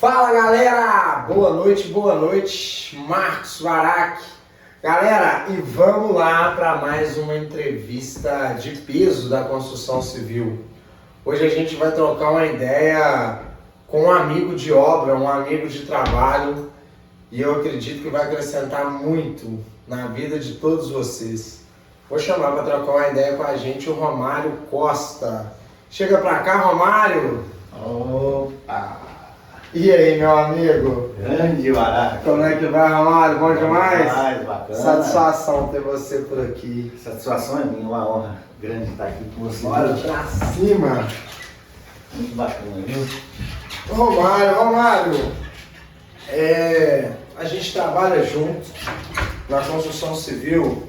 Fala galera, boa noite, Marcos Varac. Galera, e vamos lá para mais uma entrevista de peso da construção civil. Hoje a gente vai trocar uma ideia com um amigo de obra, um amigo de trabalho, e eu acredito que vai acrescentar muito na vida de todos vocês. Vou chamar para trocar uma ideia com a gente o Romário Costa. Chega para cá, Romário! Opa! E aí, meu amigo? Grande Varac! Como é que vai, Romário? Bom demais? Demais, bacana. Satisfação ter você por aqui. Satisfação é minha, uma honra grande estar aqui com você. Bora pra cima! Muito bacana, viu? Romário, a gente trabalha junto na construção civil.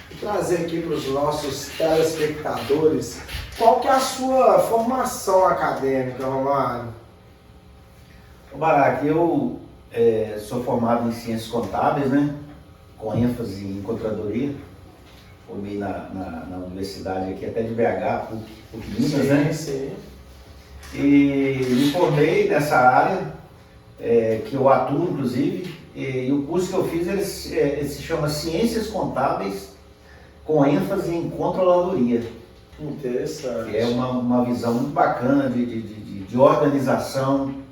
Vou trazer aqui para os nossos telespectadores qual que é a sua formação acadêmica, Romário? Varac, eu sou formado em Ciências Contábeis, né? Com ênfase em Contadoria. Formei na universidade aqui, até de BH, PUC Minas, né? Sim. E me formei nessa área, que eu atuo, inclusive, e o curso que eu fiz ele se chama Ciências Contábeis com ênfase em Controladoria. Interessante. Que é uma visão muito bacana de organização,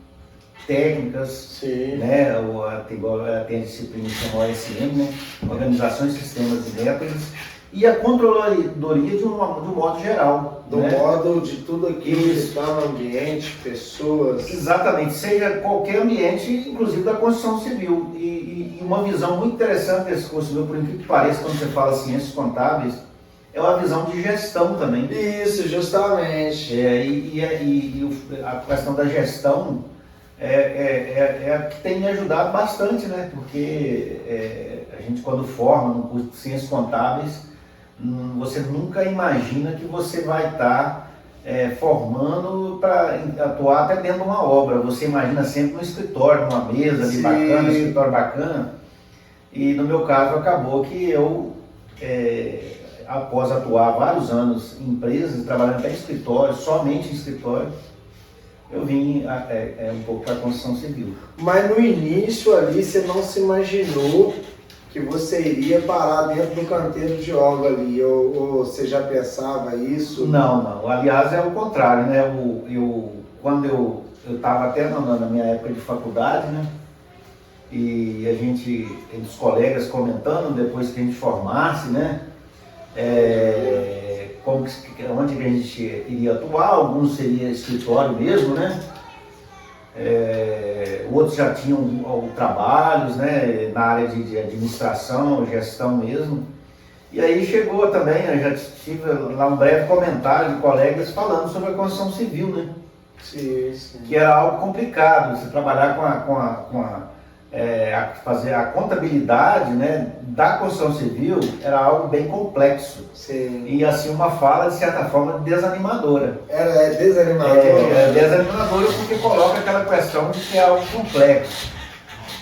técnicas, Sim. né? Tem a disciplina que chama OSM, né? Organizações, Sistemas e Métodos, e a controladoria de um modo geral. Do né? modo de tudo aquilo que está no ambiente, pessoas. Exatamente, seja qualquer ambiente, inclusive da construção civil. E uma visão muito interessante desse curso, por incrível que pareça, quando você fala ciências contábeis, é uma visão de gestão também. Isso, justamente. A questão da gestão é a que tem me ajudado bastante, né? Porque a gente, quando forma no curso de ciências contábeis, você nunca imagina que você vai estar formando para atuar até dentro de uma obra. Você imagina sempre no escritório, numa mesa ali bacana, um escritório bacana. E no meu caso acabou que eu, após atuar vários anos em empresas, trabalhando até em escritório, somente em escritório, eu vim um pouco para a construção civil. Mas no início ali você não se imaginou que você iria parar dentro do canteiro de obra ali, ou você já pensava isso? Não. Aliás, é o contrário, né? Quando eu estava até na minha época de faculdade, né? E a gente, os colegas comentando depois que a gente formasse, né? Onde que a gente iria atuar, alguns seria escritório mesmo, né? Outros já tinham trabalhos, né? Na área de administração, gestão mesmo. E aí chegou também, eu já tive lá um breve comentário de colegas falando sobre a construção civil, né? Sim. Que era algo complicado, você trabalhar fazer a contabilidade, né, da construção civil era algo bem complexo. Sim. E assim, uma fala, de certa forma, desanimadora. É desanimador? É desanimadora porque coloca aquela questão de que é algo complexo.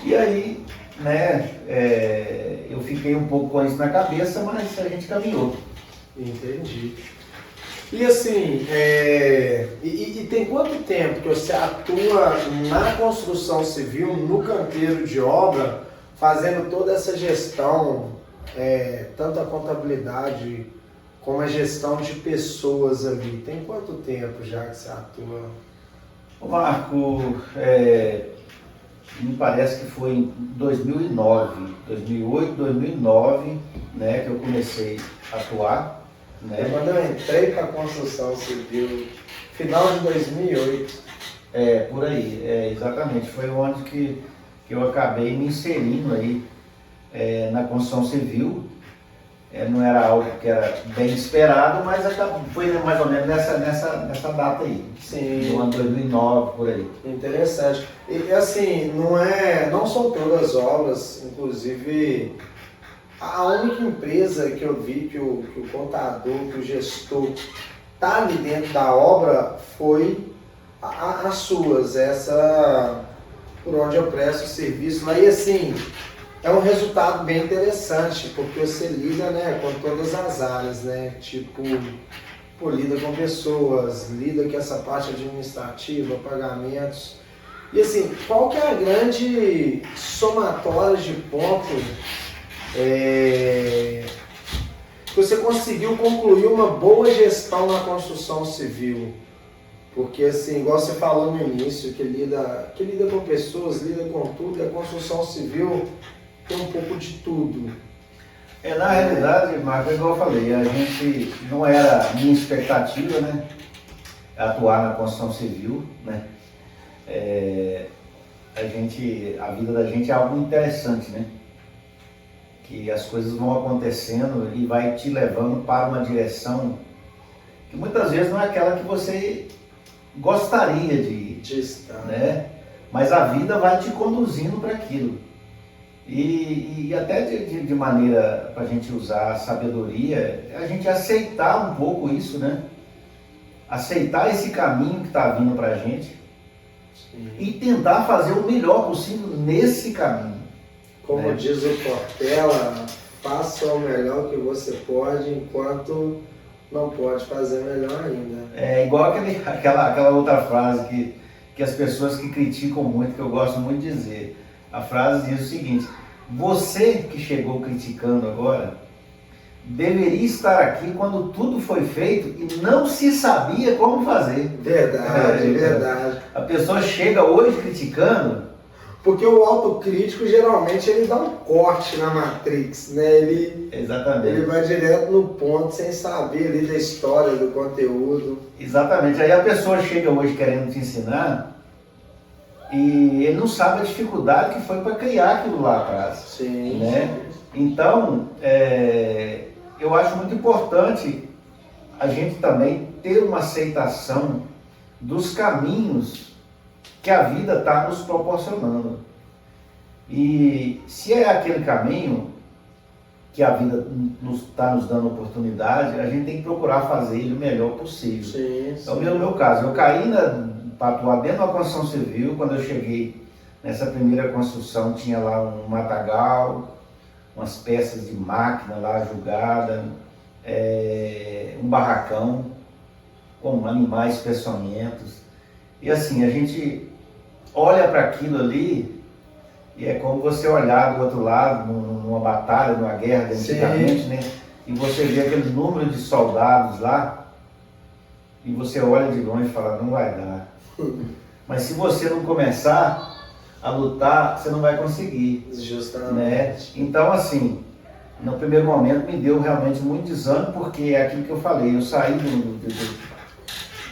E aí, né, eu fiquei um pouco com isso na cabeça, mas a gente caminhou. Entendi. E assim, e tem quanto tempo que você atua na construção civil, no canteiro de obra, fazendo toda essa gestão, tanto a contabilidade como a gestão de pessoas ali? Tem quanto tempo já que você atua? Ô Marco, me parece que foi em 2009, 2008, 2009, né, que eu comecei a atuar. Né? Quando eu entrei para a construção civil, final de 2008. Por aí, exatamente. Foi onde que eu acabei me inserindo aí na construção civil. Não era algo que era bem esperado, mas foi mais ou menos nessa data aí. Sim. No ano 2009, por aí. Interessante. E assim, não são todas as obras, inclusive a única empresa que eu vi que o contador, que o gestor está ali dentro da obra foi as suas, essa por onde eu presto serviço lá. E assim, é um resultado bem interessante, porque você lida, né, com todas as áreas, né? Tipo, lida com pessoas, lida com essa parte administrativa, pagamentos. E assim, qual que é a grande somatória de pontos que você conseguiu concluir uma boa gestão na construção civil? Porque assim, igual você falou no início, que lida com pessoas, lida com tudo, e a construção civil tem um pouco de tudo. Na realidade, Marco, igual eu falei, a gente não era a minha expectativa, né? Atuar na construção civil, né? A vida da gente é algo interessante, né? Que as coisas vão acontecendo e vai te levando para uma direção que muitas vezes não é aquela que você gostaria de estar, né? Mas a vida vai te conduzindo para aquilo. E até de maneira para a gente usar a sabedoria, a gente aceitar um pouco isso, né? Aceitar esse caminho que está vindo para a gente. Sim. E tentar fazer o melhor possível nesse caminho. Como né? Diz o Cortella, faça o melhor que você pode enquanto não pode fazer melhor ainda. É igual aquela outra frase que as pessoas que criticam muito, que eu gosto muito de dizer. A frase diz o seguinte: você que chegou criticando agora, deveria estar aqui quando tudo foi feito e não se sabia como fazer. Verdade, verdade. A pessoa chega hoje criticando. Porque o autocrítico geralmente ele dá um corte na Matrix, né? Exatamente. Ele vai direto no ponto sem saber ali da história, do conteúdo. Exatamente. Aí a pessoa chega hoje querendo te ensinar e ele não sabe a dificuldade que foi para criar aquilo lá atrás. Sim. Né? Então, eu acho muito importante a gente também ter uma aceitação dos caminhos que a vida está nos proporcionando. E se é aquele caminho que a vida está nos dando oportunidade, a gente tem que procurar fazer ele o melhor possível. Sim, sim. Então, no meu caso, eu caí para atuar dentro da construção civil. Quando eu cheguei nessa primeira construção, tinha lá um matagal, umas peças de máquina lá julgada, um barracão com animais peçonhentos. E assim, a gente olha para aquilo ali e é como você olhar do outro lado, numa batalha, numa guerra de antigamente, né? E você vê aquele número de soldados lá e você olha de longe e fala, não vai dar. Mas se você não começar a lutar, você não vai conseguir. Justamente. Né? Então, assim, no primeiro momento me deu realmente muito desânimo, porque é aquilo que eu falei, eu saí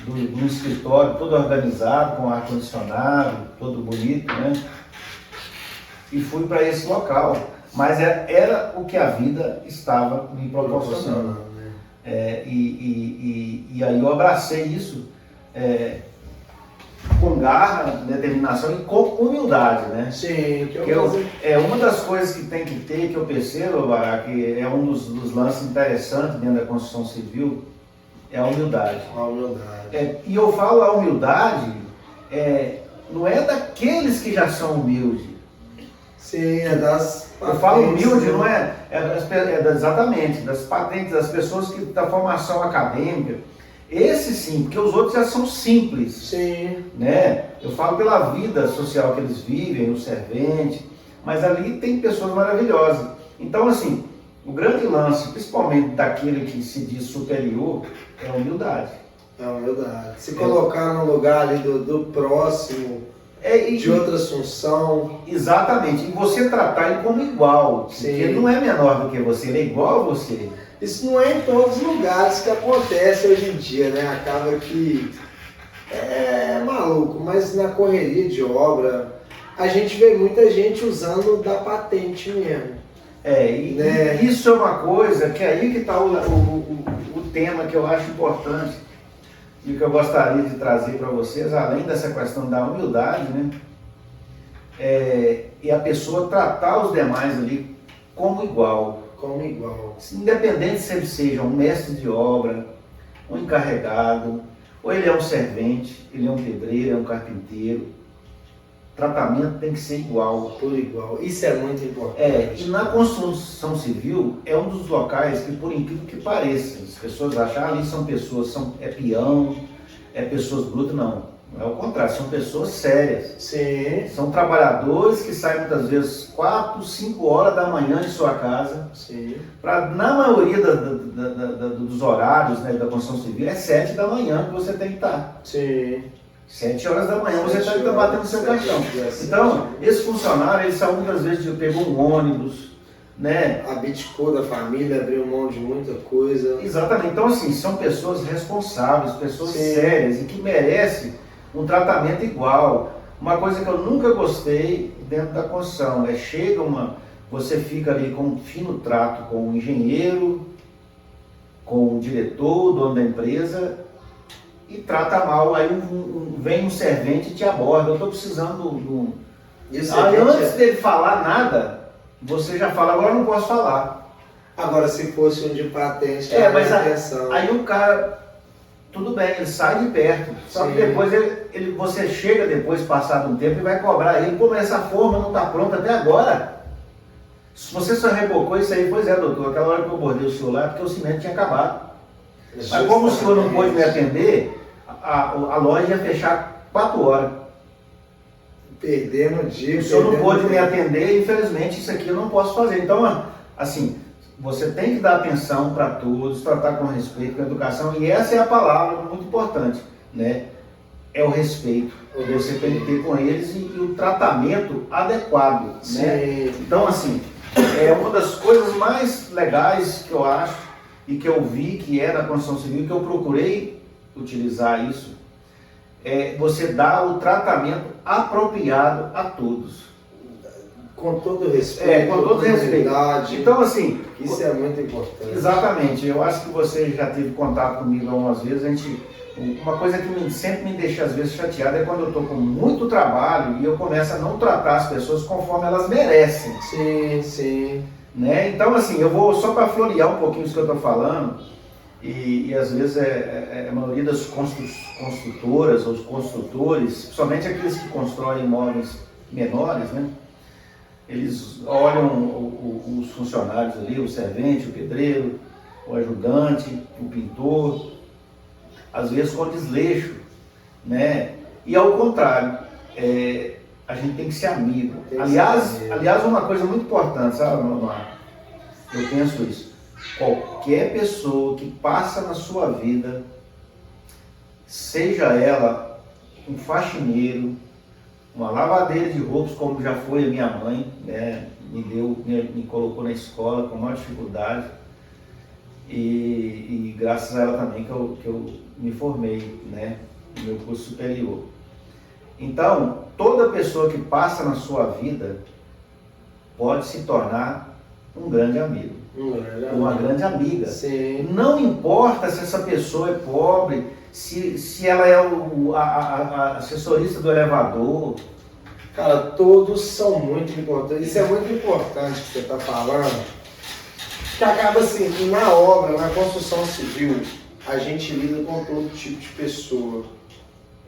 do escritório todo organizado, com ar-condicionado, todo bonito, né? E fui para esse local. Mas era o que a vida estava me proporcionando. Né? E aí eu abracei isso com garra, determinação e com humildade, né? Sim, uma das coisas que tem que ter, que eu percebo, Bará, que é um dos lances interessantes dentro da construção civil, é a humildade. A humildade. E eu falo a humildade, não é daqueles que já são humildes. Sim, é das patentes. Eu falo humilde, não exatamente, das patentes, das pessoas que da formação acadêmica. Esse sim, porque os outros já são simples. Sim. Né? Eu falo pela vida social que eles vivem, o servente, mas ali tem pessoas maravilhosas. Então, assim, o grande lance, principalmente daquele que se diz superior, é a humildade. É a humildade. Se colocar no lugar ali do próximo, de outra função. Exatamente. E você tratar ele como igual. Sim. Porque ele não é menor do que você, ele é igual a você. Isso não é em todos os lugares que acontece hoje em dia, né? Acaba que é maluco, mas na correria de obra, a gente vê muita gente usando da patente mesmo. Né? Isso é uma coisa que aí que está o tema que eu acho importante e que eu gostaria de trazer para vocês, além dessa questão da humildade, né? E a pessoa tratar os demais ali como igual. Como igual. Independente se ele seja um mestre de obra, um encarregado, ou ele é um servente, ele é um pedreiro, é um carpinteiro. O tratamento tem que ser igual. Por igual. Isso é muito importante. E na construção civil é um dos locais que, por incrível que pareça, as pessoas acham ali são pessoas, é peão, é pessoas brutas, não. Não é o contrário, são pessoas sérias. Sim. São trabalhadores que saem muitas vezes 4, 5 horas da manhã de sua casa. Sim. Na maioria dos horários, né, da construção civil, é 7 da manhã que você tem que estar. Sim. 7 horas da manhã você está batendo seu caixão. Então, esse funcionário, ele saiu muitas vezes, pegou um ônibus, né? Abdicou da família, abriu mão de muita coisa. Exatamente. Então, assim, são pessoas responsáveis, pessoas Sim. sérias e que merecem um tratamento igual. Uma coisa que eu nunca gostei dentro da construção é você fica ali com um fino trato com o engenheiro, com o diretor, o dono da empresa, e trata mal. Aí vem um servente e te aborda. Eu estou precisando de um. Aí antes dele falar nada, você já fala, agora eu não posso falar. Agora, se fosse um de patente, mas aí o cara, tudo bem, ele sai de perto. Só que depois você chega depois, passado um tempo, e vai cobrar ele. Pô, mas essa forma não está pronta até agora. Se você só rebocou isso aí, pois é, doutor, aquela hora que eu bordei o senhor lá é porque o cimento tinha acabado. Mas como o senhor não pôde me atender, a loja ia fechar 4 horas. Perdendo o dia. O senhor não pôde me atender, infelizmente isso aqui eu não posso fazer. Então, assim, você tem que dar atenção para todos, tratar com respeito, com educação, e essa é a palavra muito importante, né? É o respeito. Você tem que ter com eles e o tratamento adequado, né? Então, assim, é uma das coisas mais legais que eu acho e que eu vi que é da construção civil, que eu procurei utilizar isso, é você dar o tratamento apropriado a todos. Com todo respeito. Com todo respeito. Então, assim, isso é muito importante. Exatamente. Eu acho que você já teve contato comigo algumas vezes. Uma coisa que sempre me deixa às vezes chateado é quando eu estou com muito trabalho e eu começo a não tratar as pessoas conforme elas merecem. Sim, sim. Né? Então, assim, eu vou só para florear um pouquinho isso que eu estou falando, e às vezes a maioria das construtoras, os construtores, principalmente aqueles que constroem imóveis menores, né? Eles olham os funcionários ali, o servente, o pedreiro, o ajudante, o pintor, às vezes com desleixo, né? E ao contrário, a gente tem que ser amigo. Aliás, uma coisa muito importante, sabe, Mar? Eu penso isso. Qualquer pessoa que passa na sua vida, seja ela um faxineiro, uma lavadeira de roupas, como já foi a minha mãe, né? Me colocou na escola com maior dificuldade, e graças a ela também que eu me formei, né, no meu curso superior. Então, toda pessoa que passa na sua vida pode se tornar um grande amigo, uma grande amiga. Sim. Não importa se essa pessoa é pobre, se ela é a assessorista do elevador. Cara, todos são muito importantes. Isso é muito importante que você está falando, que acaba assim, na obra, na construção civil, a gente lida com todo tipo de pessoa.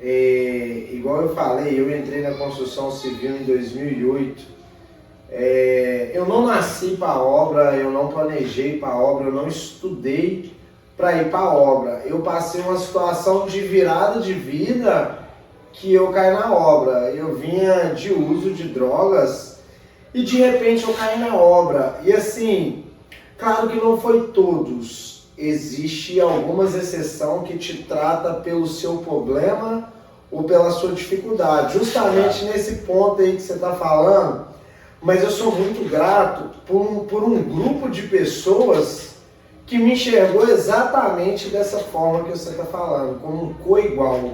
Igual eu falei, eu entrei na construção civil em 2008. Eu não nasci para a obra, eu não planejei para a obra, eu não estudei para ir para a obra. Eu passei uma situação de virada de vida que eu caí na obra. Eu vinha de uso de drogas e de repente eu caí na obra. E assim, claro que não foi todos. Existe algumas exceções que te trata pelo seu problema ou pela sua dificuldade. Justamente nesse ponto aí que você está falando, mas eu sou muito grato por um grupo de pessoas que me enxergou exatamente dessa forma que você está falando, como um coigual.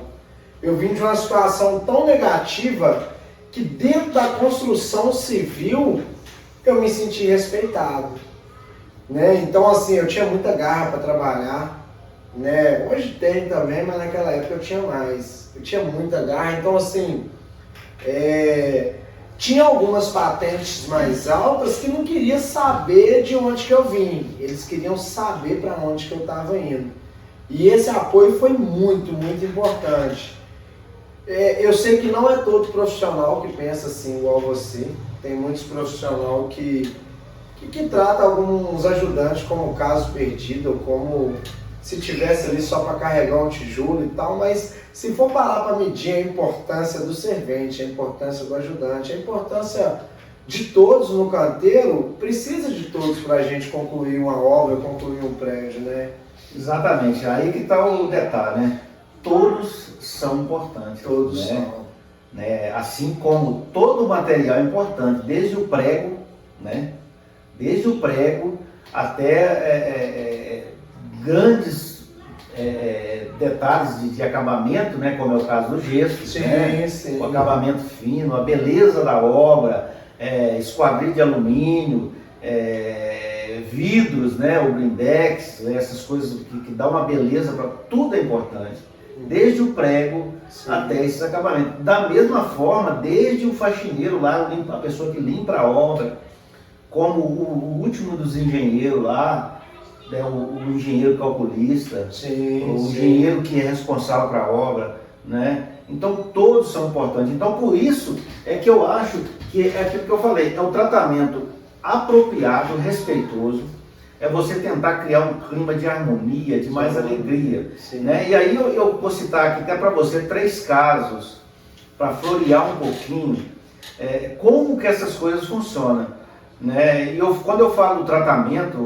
Eu vim de uma situação tão negativa que dentro da construção civil eu me senti respeitado. Né? Então, assim, eu tinha muita garra para trabalhar, né? Hoje tem também, mas naquela época eu tinha mais. Eu tinha muita garra, então, assim, tinha algumas patentes mais altas que não queriam saber de onde que eu vim. Eles queriam saber para onde que eu estava indo. E esse apoio foi muito, muito importante. Eu sei que não é todo profissional que pensa assim igual você. Tem muitos profissionais que trata alguns ajudantes como caso perdido, ou como se tivesse ali só para carregar um tijolo e tal, mas se for parar para medir a importância do servente, a importância do ajudante, a importância de todos no canteiro, precisa de todos para a gente concluir uma obra, concluir um prédio, né? Exatamente, aí que está o detalhe, né? Todos são importantes. Todos né? são. Né? Assim como todo o material é importante, desde o prego, né? Desde o prego até grandes detalhes de acabamento, né? Como é o caso do gesso, Sim, né? sim. O acabamento fino, a beleza da obra, esquadrilha de alumínio, vidros, né? O blindex, essas coisas que dão uma beleza para tudo é importante. Desde o prego até esses acabamentos. Da mesma forma, desde o faxineiro lá, a pessoa que limpa a obra, como o último dos engenheiros lá, né, o engenheiro calculista, o engenheiro que é responsável para a obra, né? Então todos são importantes. Então por isso é que eu acho que é aquilo que eu falei, é o tratamento apropriado, respeitoso, é você tentar criar um clima de harmonia, de mais alegria. Né? E aí eu vou citar aqui até para você 3 casos, para florear um pouquinho, como que essas coisas funcionam. Né? E quando eu falo do tratamento,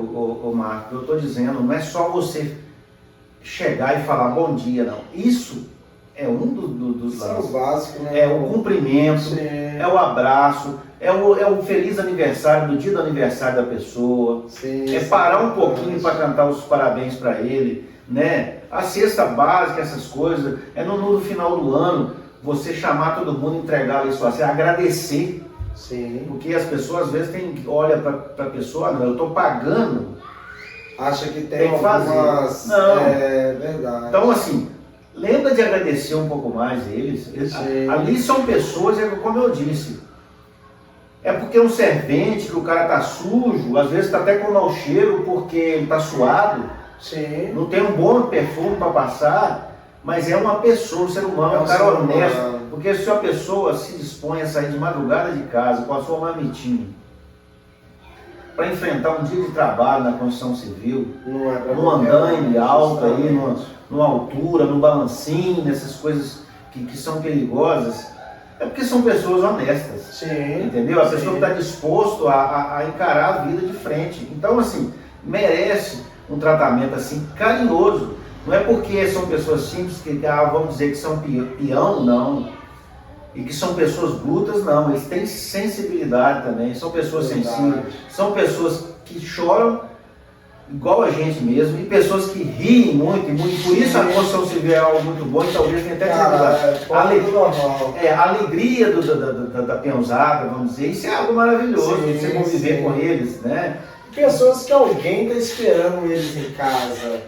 Marco, eu estou dizendo, não é só você chegar e falar bom dia, não. Isso é um dos lados. É o básico, né? É o cumprimento, é o abraço, é o feliz aniversário, no dia do aniversário da pessoa. Parar um pouquinho para cantar os parabéns para ele, né? A cesta básica, essas coisas. No final do ano, você chamar todo mundo, entregar ali sua cesta, agradecer. Sim. Porque as pessoas às vezes olham para a pessoa, não, eu estou pagando. Acha que tem que fazer. Algumas... Não. É verdade. Então assim, lembra de agradecer um pouco mais eles. Ali são pessoas, como eu disse, é porque um servente, que o cara tá sujo, às vezes tá até com mau cheiro porque ele tá suado, não tem um bom perfume para passar, mas é uma pessoa, um ser humano, é um cara honesto. Porque se a pessoa se dispõe a sair de madrugada de casa com a sua marmitinha para enfrentar um dia de trabalho na construção civil, num andaime alto aí, numa altura, no balancinho, nessas coisas que são perigosas, é porque são pessoas honestas. Entendeu? A pessoa que está disposto a encarar a vida de frente. Então, assim, merece um tratamento assim carinhoso. Não é porque são pessoas simples que vamos dizer que são peão, não. E que são pessoas brutas, não. Eles têm sensibilidade também, são pessoas sensíveis, são pessoas que choram igual a gente mesmo, e pessoas que riem muito, por isso a construção civil é algo muito bom, e talvez tenha até a alegria da peãozada, vamos dizer, isso é algo maravilhoso, você conviver com eles, né? Pessoas que alguém está esperando eles em casa.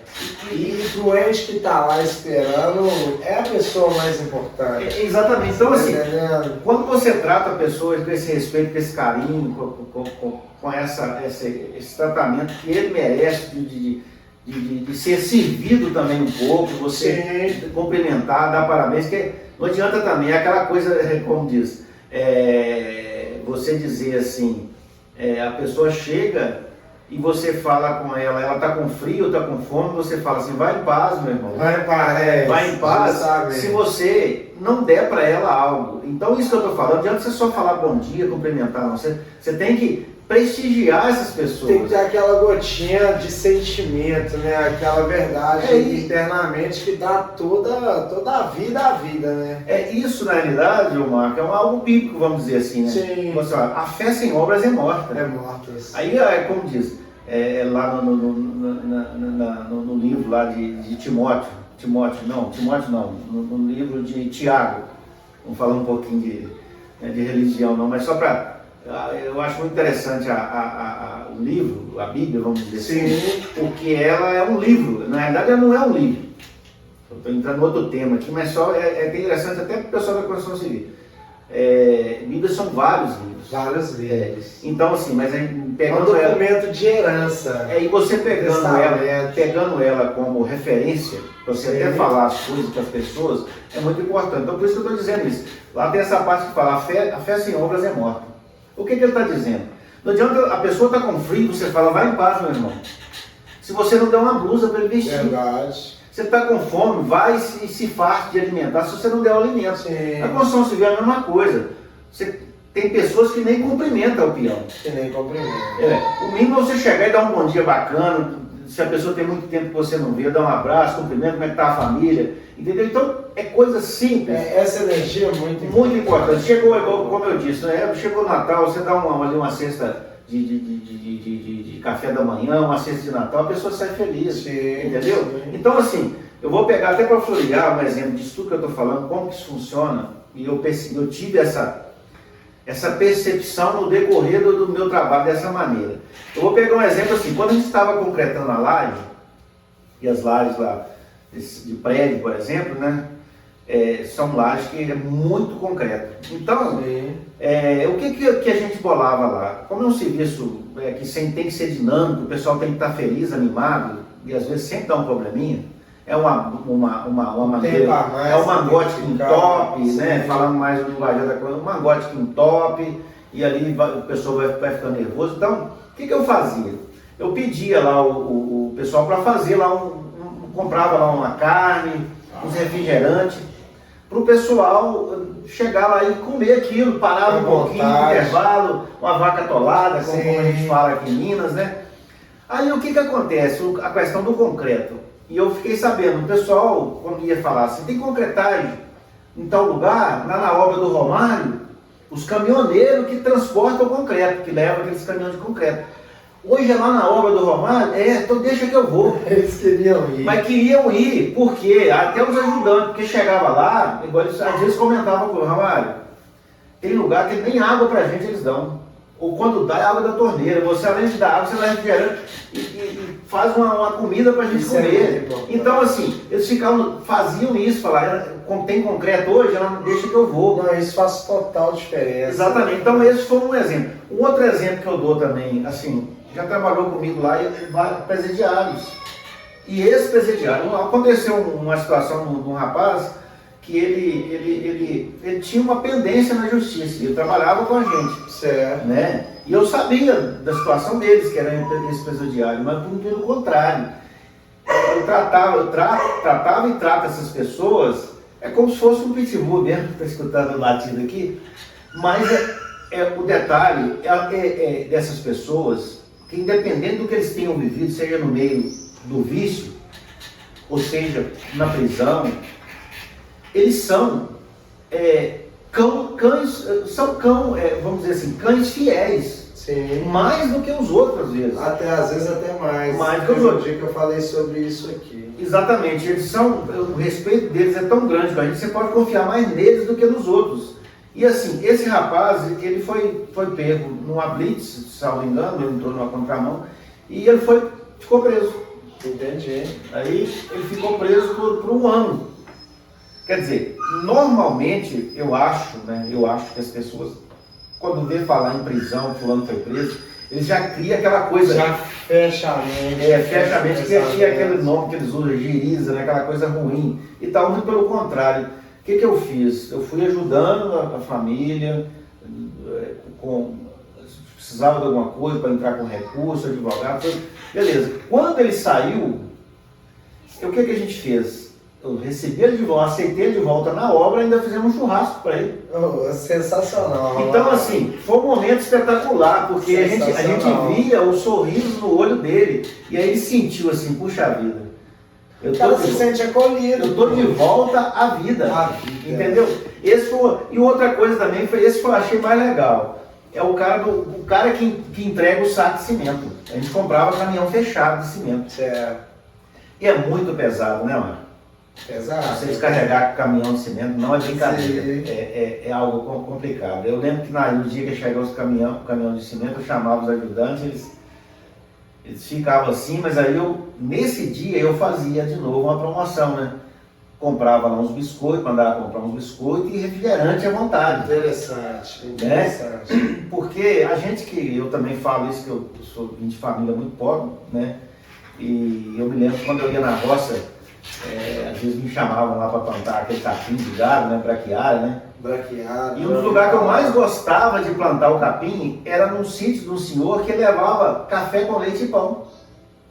E o ente que está lá esperando é a pessoa mais importante. Exatamente. Então, assim, quando você trata a pessoa com esse respeito, com esse carinho, com esse tratamento que ele merece de ser servido também um pouco, você cumprimentar, dar parabéns, que não adianta também, é aquela coisa, como diz, você dizer assim, a pessoa chega e você fala com ela está com frio, está com fome, você fala assim, vai em paz, meu irmão. Vai em paz, se você não der para ela algo. Então isso que eu estou falando, não adianta você só falar bom dia, cumprimentar, não. Você tem que prestigiar essas pessoas. Tem que ter aquela gotinha de sentimento, né? Aquela verdade internamente que dá toda a vida à vida, né? Isso, na realidade, Marco, é algo bíblico, vamos dizer assim, né? Você, a fé sem obras é morta. É morta. Aí, como diz, lá no livro lá de Timóteo não, no livro de Tiago, vamos falar um pouquinho de religião não, mas só para, eu acho muito interessante o livro, a Bíblia, vamos dizer assim, porque ela é um livro, na verdade ela não é um livro, eu estou entrando em outro tema aqui, mas só é interessante até para o pessoal da construção civil. Bíblia são vários livros. Vários livros. Então, assim, mas aí pegando um documento de herança. E você pegando ela como referência, para você até falar as coisas para as pessoas, é muito importante. Então, por isso que eu estou dizendo isso. Lá tem essa parte que fala, a fé sem obras é morta. O que ele está dizendo? Não adianta a pessoa estar com frio, você fala, vai em paz, meu irmão. se você não der uma blusa para ele vestir. Verdade. Você está com fome, vai e se faz de alimentar se você não der o alimento. Sim. Na construção civil é a mesma coisa. Você tem pessoas que nem cumprimentam o peão. Que nem cumprimento. O mínimo é você chegar e dar um bom dia bacana. Se a pessoa tem muito tempo que você não vê, dá um abraço, cumprimento, como é que está a família. Entendeu? Então, é coisa simples. Essa energia é muito importante. Muito importante. Chegou, como eu disse, né? Chegou o Natal, você dá ali uma cesta de café da manhã, uma cesta de Natal, a pessoa sai feliz. Sim, entendeu? Sim. Então, assim, eu vou pegar até para florear um exemplo disso tudo que eu estou falando, como que isso funciona. E eu tive essa percepção no decorrer do meu trabalho dessa maneira. Eu vou pegar um exemplo assim, quando a gente estava concretando a laje, e as lajes lá de prédio, por exemplo, né? São lajes que é muito concreto. Então, o que a gente bolava lá? Como é um serviço que tem que ser dinâmico, o pessoal tem que estar feliz, animado, e às vezes sempre dá um probleminha, é uma madeira, é um mangote com top, né? Falando mais do linguajar da coisa, um mangote com top, e ali o pessoal vai ficando nervoso. Então, o que eu fazia? Eu pedia lá o pessoal para fazer lá comprava lá uma carne, uns refrigerantes, para o pessoal chegar lá e comer aquilo, parava um pouquinho, no intervalo, uma vaca atolada, como a gente fala aqui em Minas, né? Aí o que acontece? A questão do concreto. E eu fiquei sabendo, o pessoal, quando ia falar assim, tem concretagem em tal lugar, lá na obra do Romário, os caminhoneiros que transportam o concreto, que levam aqueles caminhões de concreto. Hoje é lá na obra do Romário, então deixa que eu vou. Eles queriam ir. Mas queriam ir, porque até os ajudantes, porque chegava lá, igual eles, às vezes comentavam com o Romário, tem lugar que nem água pra gente eles dão. Ou quando dá é água da torneira. Você além de dar água, você vai refrigerando e faz uma comida pra gente comer. Então assim, eles faziam isso, falaram, tem concreto hoje, ela não deixa que eu vou. Não, isso faz total diferença. Exatamente. Então esse foi um exemplo. Um outro exemplo que eu dou também, assim, já trabalhou comigo lá, presidiários. E esse presidiário, aconteceu uma situação de um rapaz que ele tinha uma pendência na justiça, ele trabalhava com a gente. Certo. Né? E eu sabia da situação deles, que era esse presidiário, mas pelo contrário. Eu tratava e trato essas pessoas, é como se fosse um pitbull mesmo, está escutando o latido aqui, mas o detalhe dessas pessoas, que independente do que eles tenham vivido, seja no meio do vício, ou seja, na prisão, eles são vamos dizer assim, cães fiéis. Sim. Mais do que os outros, às vezes. Às vezes até mais. Mais do que os outros. Dia que eu falei sobre isso aqui. Exatamente. O respeito deles é tão grande com a gente, você pode confiar mais neles do que nos outros. E assim, esse rapaz, ele foi pego numa blitz, se não me engano, ele entrou numa contramão, e ele ficou preso. Entendi. Aí ele ficou preso por um ano. Quer dizer, normalmente eu acho que as pessoas, quando vê falar em prisão, fulano foi preso, eles já criam aquela coisa. Já fecha a mente. Fecha a mente, que é aquele nome que eles usam, giriza, né? Aquela coisa ruim. E tal, muito pelo contrário. O que eu fiz? Eu fui ajudando a família, precisava de alguma coisa para entrar com recurso, advogado, beleza. Quando ele saiu, o que a gente fez? Eu recebi ele de volta, aceitei ele de volta na obra e ainda fizemos um churrasco para ele. Sensacional. Então, assim, foi um momento espetacular, porque a gente via o sorriso no olho dele. E aí ele sentiu assim, puxa vida. O cara se sente acolhido. Eu estou de volta à vida. Entendeu? E outra coisa também, esse eu achei mais legal. É o cara que entrega o saco de cimento. A gente comprava caminhão fechado de cimento. Certo. E é muito pesado, né, mano? Pesado. Você descarregar caminhão de cimento não é brincadeira, é algo complicado. Eu lembro que no dia que chegou o caminhão de cimento, eu chamava os ajudantes, eles ficavam assim, mas aí nesse dia eu fazia de novo uma promoção, né? Comprava lá uns biscoitos, mandava comprar uns biscoitos e refrigerante à vontade. Interessante. Né? Porque eu também falo isso, que eu sou de família muito pobre, né? E eu me lembro quando eu ia na roça, às vezes me chamavam lá para plantar aquele capim de gado, né, braquiária, né? Braquiária. E um dos lugares que eu mais gostava de plantar o capim era num sítio de um senhor que levava café com leite e pão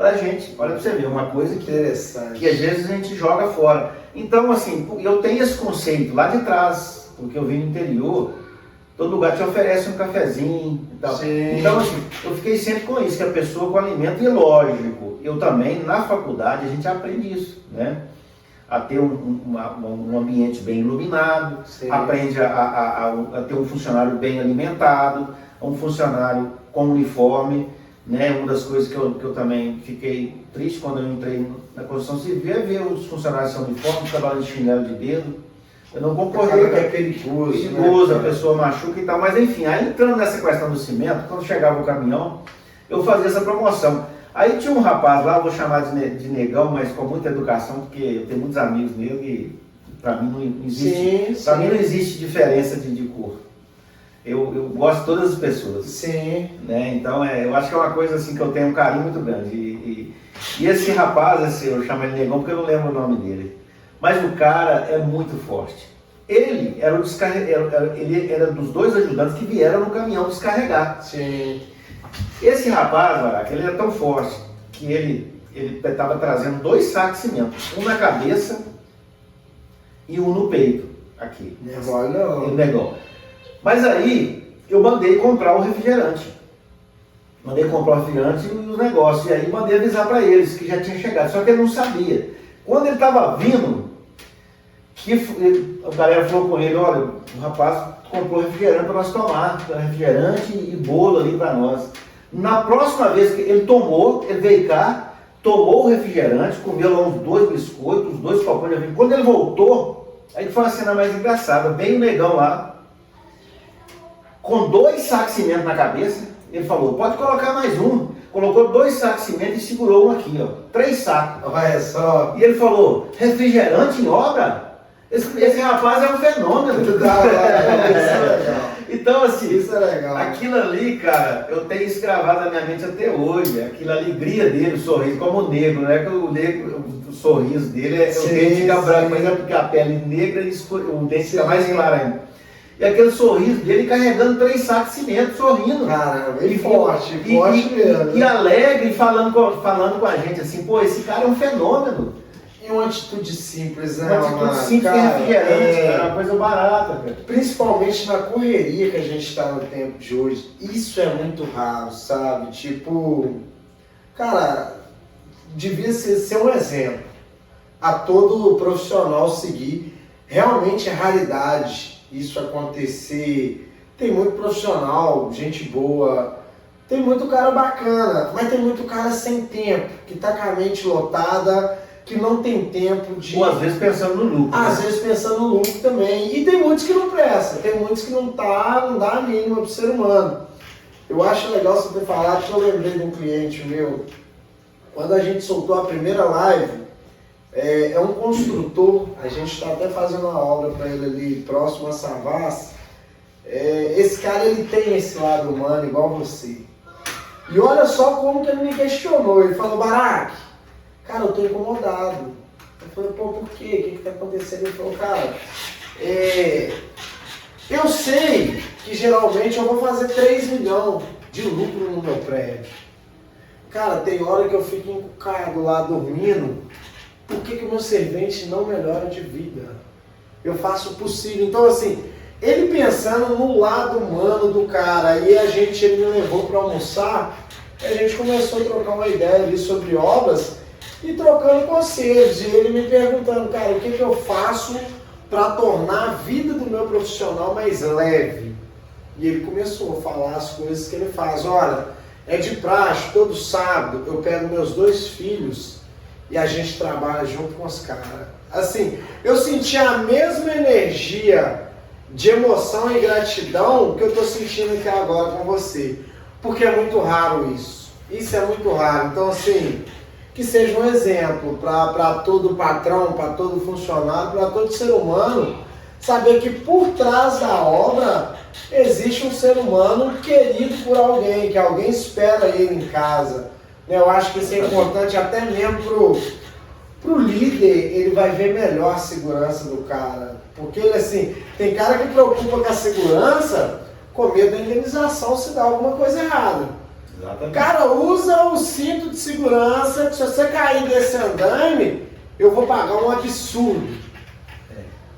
pra gente. Olha pra você ver, uma coisa Interessante. que às vezes a gente joga fora. Então, assim, eu tenho esse conceito lá de trás, porque eu vim no interior, todo lugar te oferece um cafezinho e tal. Sim. Então, assim, eu fiquei sempre com isso, que a pessoa com alimento, e lógico, eu também, na faculdade, a gente aprende isso, né? A ter um ambiente bem iluminado, Sim. aprende a ter um funcionário bem alimentado, um funcionário com uniforme, né? Uma das coisas que eu também fiquei triste quando eu entrei na construção civil é ver os funcionários sem uniforme, trabalhando de chinelo de dedo. Eu não concordei. Que é perigoso. Perigoso, né? a pessoa machuca e tal, mas enfim, aí entrando nessa questão do cimento, quando chegava o caminhão, eu fazia essa promoção. Aí tinha um rapaz lá, eu vou chamar de negão, mas com muita educação, porque eu tenho muitos amigos nele e para mim não existe. Para mim não existe diferença de cor. Eu gosto de todas as pessoas. Sim. Né? Então eu acho que é uma coisa assim que eu tenho um carinho muito grande. E esse rapaz, eu chamo ele negão porque eu não lembro o nome dele. Mas o cara é muito forte. Ele era ele era dos dois ajudantes que vieram no caminhão descarregar. Sim. Esse rapaz, Baraca, ele era tão forte que ele estava trazendo 2 sacos de cimento, um na cabeça e um no peito, aqui. Não. Ele negou. Mas aí eu mandei comprar o refrigerante. Mandei comprar o refrigerante e os negócios. E aí mandei avisar para eles que já tinha chegado. Só que ele não sabia. Quando ele estava vindo, a galera falou com ele, olha, o rapaz comprou refrigerante para nós tomar, refrigerante e bolo ali para nós. Na próxima vez que ele tomou, ele veio cá, tomou o refrigerante, comeu lá uns 2 biscoitos, 2 copões de refrigerante. Quando ele voltou, aí foi a cena mais engraçada, bem o negão lá, com 2 sacos de cimento na cabeça, ele falou, pode colocar mais um. Colocou 2 sacos de cimento e segurou um aqui, ó, 3 sacos. Olha só. E ele falou, refrigerante em obra? Esse rapaz é um fenômeno. Isso é legal. Então, assim, Isso é legal. aquilo ali, cara, eu tenho isso gravado na minha mente até hoje. Aquela alegria dele, o sorriso, como o negro, né? Que o negro, o sorriso dele, o dente fica branco, mas é porque a pele negra e o dente fica mais claro ainda. E aquele sorriso dele carregando 3 sacos de cimento, sorrindo. Caramba, e forte mesmo. E alegre, e falando com a gente assim, pô, esse cara é um fenômeno. E uma atitude simples, né? Uma atitude simples, cara, refrigerante, cara, uma coisa barata, cara. Principalmente na correria que a gente está no tempo de hoje, isso é muito raro, sabe? Tipo, cara, devia ser um exemplo a todo profissional seguir. Realmente é raridade isso acontecer. Tem muito profissional, gente boa, tem muito cara bacana, mas tem muito cara sem tempo, que tá com a mente lotada, que não tem tempo de... Ou às vezes pensando no lucro. Às vezes pensando no lucro também. E tem muitos que não prestam, tem muitos que não dá a mínima pro ser humano. Eu acho legal você ter falado, que eu lembrei de um cliente meu, quando a gente soltou a primeira live, é um construtor, a gente está até fazendo uma obra para ele ali próximo a Savassi. Esse cara, ele tem esse lado humano igual você. E olha só como que ele me questionou, ele falou, Barack, cara, eu tô incomodado. Eu falei, pô, por quê? O que tá acontecendo? Ele falou, cara, eu sei que geralmente eu vou fazer 3 milhões de lucro no meu prédio. Cara, tem hora que eu fico encucado lá dormindo, por que o meu servente não melhora de vida? Eu faço o possível. Então, assim, ele pensando no lado humano do cara, aí ele me levou para almoçar, e a gente começou a trocar uma ideia ali sobre obras, e trocando conselhos, e ele me perguntando, cara, o que eu faço para tornar a vida do meu profissional mais leve? E ele começou a falar as coisas que ele faz. Olha, é de praxe, todo sábado eu pego meus 2 filhos e a gente trabalha junto com os caras. Assim, eu senti a mesma energia de emoção e gratidão que eu estou sentindo aqui agora com você, porque é muito raro isso. Isso é muito raro. Então, assim, que seja um exemplo para todo patrão, para todo funcionário, para todo ser humano, saber que por trás da obra existe um ser humano querido por alguém, que alguém espera ele em casa. Eu acho que isso é importante até mesmo pro líder, ele vai ver melhor a segurança do cara. Porque ele, assim, tem cara que preocupa com a segurança com medo da indenização se dá alguma coisa errada. Exatamente. Cara, usa o cinto de segurança, que se você cair desse andaime, eu vou pagar um absurdo.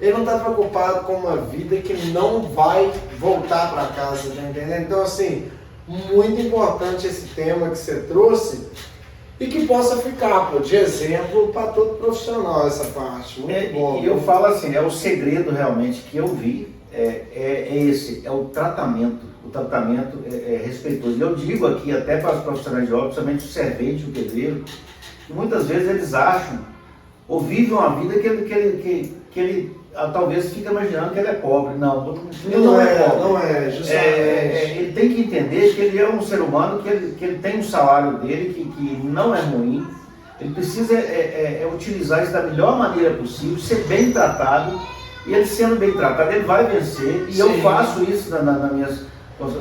Ele não está preocupado com uma vida que não vai voltar para casa, tá entendendo? Então, assim, muito importante esse tema que você trouxe e que possa ficar, pô, de exemplo para todo profissional essa parte. Muito bom. E eu falo assim, o segredo realmente que eu vi é esse, é o tratamento. O tratamento é respeitoso. E eu digo aqui até para os profissionais de obra, principalmente o servente, o pedreiro, que muitas vezes eles acham ou vivem uma vida que ele talvez fica imaginando que ele é pobre. Não, ele não é pobre. Não é, justamente. Ele tem que entender que ele é um ser humano, que ele tem um salário dele, que não é ruim. Ele precisa utilizar isso da melhor maneira possível, ser bem tratado, e ele sendo bem tratado, ele vai vencer. E Sim. Eu faço isso nas minhas...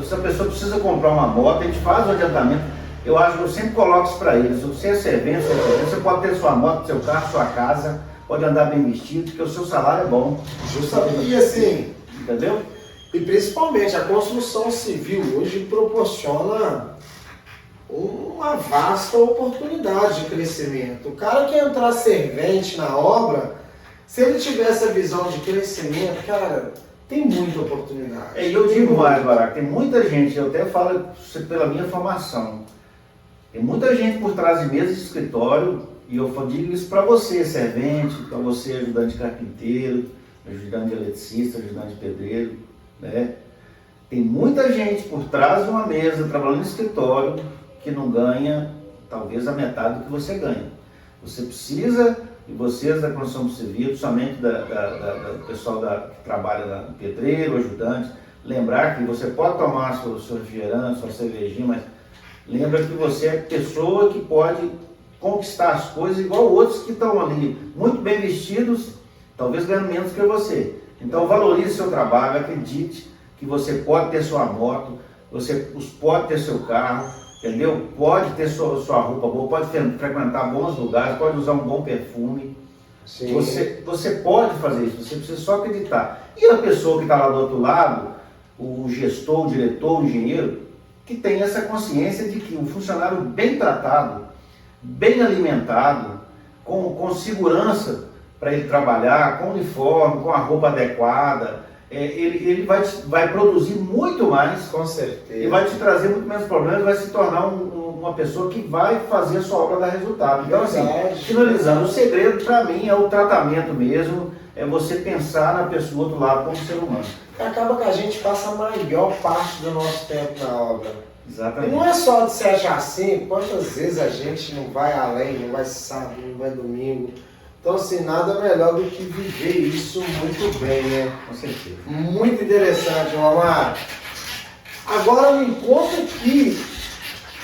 Se a pessoa precisa comprar uma moto, a gente faz o adiantamento. Eu sempre coloco isso para eles. Você é servente, você pode ter sua moto, seu carro, sua casa, pode andar bem vestido, porque o seu salário é bom. Justamente. E assim, entendeu? E principalmente a construção civil hoje proporciona uma vasta oportunidade de crescimento. O cara que entrar servente na obra, se ele tiver essa visão de crescimento, cara, tem muita oportunidade. E eu digo mais, Barack, tem muita gente, eu até falo pela minha formação, tem muita gente por trás de mesa de escritório, e eu digo isso para você, servente, para você, ajudante de carpinteiro, ajudante de eletricista, ajudante de pedreiro, né? Tem muita gente por trás de uma mesa, trabalhando no escritório, que não ganha talvez a metade do que você ganha. Você precisa, e vocês da construção civil, principalmente do pessoal que trabalha no pedreiro, ajudante, lembrar que você pode tomar seu refrigerante, sua cervejinha, mas lembra que você é pessoa que pode conquistar as coisas igual outros que estão ali, muito bem vestidos, talvez ganhando menos que você. Então valorize seu trabalho, acredite que você pode ter sua moto, você pode ter seu carro, entendeu? Pode ter sua roupa boa, pode frequentar bons lugares, pode usar um bom perfume. Sim. Você pode fazer isso, você precisa só acreditar. E a pessoa que está lá do outro lado, o gestor, o diretor, o engenheiro, que tem essa consciência de que um funcionário bem tratado, bem alimentado, com segurança para ele trabalhar, com uniforme, com a roupa adequada, ele vai produzir muito mais. Com certeza. E vai te trazer muito menos problemas, vai se tornar uma pessoa que vai fazer a sua obra dar resultado. Então, assim, finalizando, o segredo para mim é o tratamento mesmo, é você pensar na pessoa do outro lado como ser humano. Acaba que a gente passa a maior parte do nosso tempo na obra. Exatamente. E não é só de 7 a 5, quantas vezes a gente não vai além, não vai sábado, não vai domingo. Então, assim, nada melhor do que viver isso muito bem, né? Com certeza. Muito interessante, Omar. Agora me conta aqui,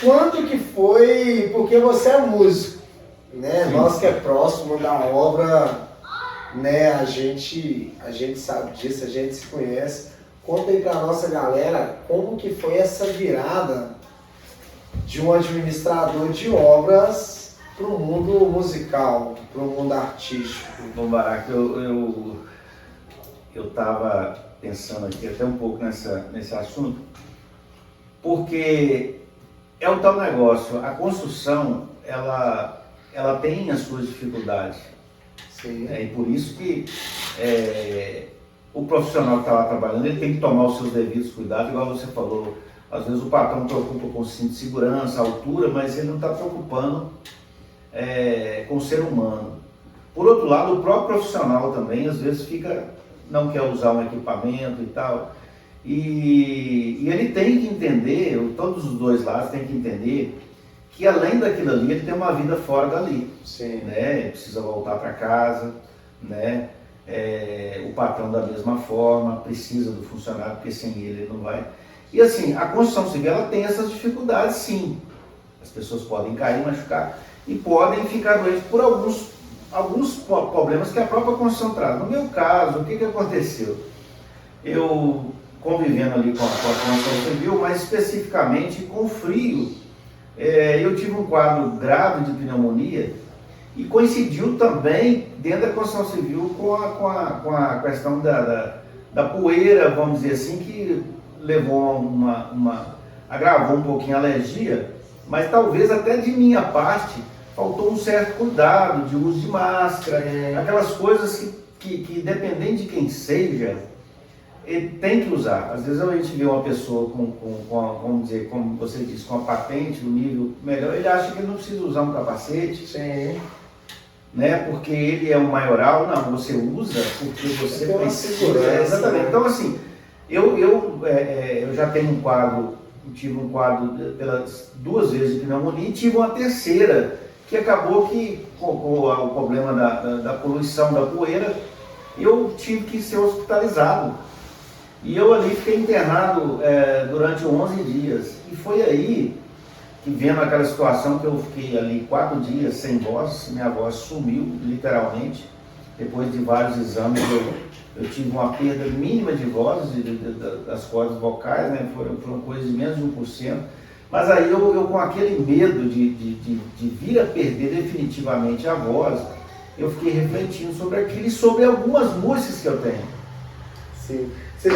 quanto que foi, porque você é músico, né? Sim. Nós que é próximo da obra, né? A gente sabe disso, a gente se conhece. Conta aí pra nossa galera como que foi essa virada de um administrador de obras para o mundo musical, para o mundo artístico. Bom, Barack, eu estava pensando aqui até um pouco nesse assunto, porque é o tal negócio, a construção, ela tem as suas dificuldades. Sim. E por isso que o profissional que está lá trabalhando, ele tem que tomar os seus devidos cuidados, igual você falou. Às vezes o patrão preocupa com o cinto de segurança, a altura, mas ele não está preocupando com o ser humano. Por outro lado, o próprio profissional também, às vezes, não quer usar um equipamento e tal. E ele tem que entender, todos os dois lados têm que entender, que além daquilo ali, ele tem uma vida fora dali. Sim. Né? Ele precisa voltar para casa, né? O patrão da mesma forma, precisa do funcionário, porque sem ele não vai. E assim, a construção civil ela tem essas dificuldades, sim. As pessoas podem cair, machucar e podem ficar doentes por alguns problemas que a própria construção traz. No meu caso, o que aconteceu? Eu convivendo ali com a construção civil, mas especificamente com o frio, eu tive um quadro grave de pneumonia. E coincidiu também, dentro da construção civil, com a questão da poeira, vamos dizer assim, que levou agravou um pouquinho a alergia. mas talvez até de minha parte faltou um certo cuidado de uso de máscara, aquelas coisas que dependendo de quem seja, ele tem que usar. Às vezes a gente vê uma pessoa vamos dizer, como você disse, com a patente, um nível melhor, ele acha que ele não precisa usar um capacete, né? Porque ele é um maioral. Não, você usa porque você precisa. Exatamente. Então, assim, eu já tenho um quadro, tive um quadro pelas 2 vezes de pneumonia e tive uma terceira, que acabou que, com o problema da poluição, da poeira, eu tive que ser hospitalizado. E eu ali fiquei internado durante 11 dias. E foi aí que, vendo aquela situação que eu fiquei ali 4 dias sem voz, minha voz sumiu literalmente. Depois de vários exames eu tive uma perda mínima de voz, das cordas vocais, né? Foram coisas de menos de 1%. Mas aí eu com aquele medo de vir a perder definitivamente a voz, eu fiquei refletindo sobre aquilo e sobre algumas músicas que eu tenho. Sim. Você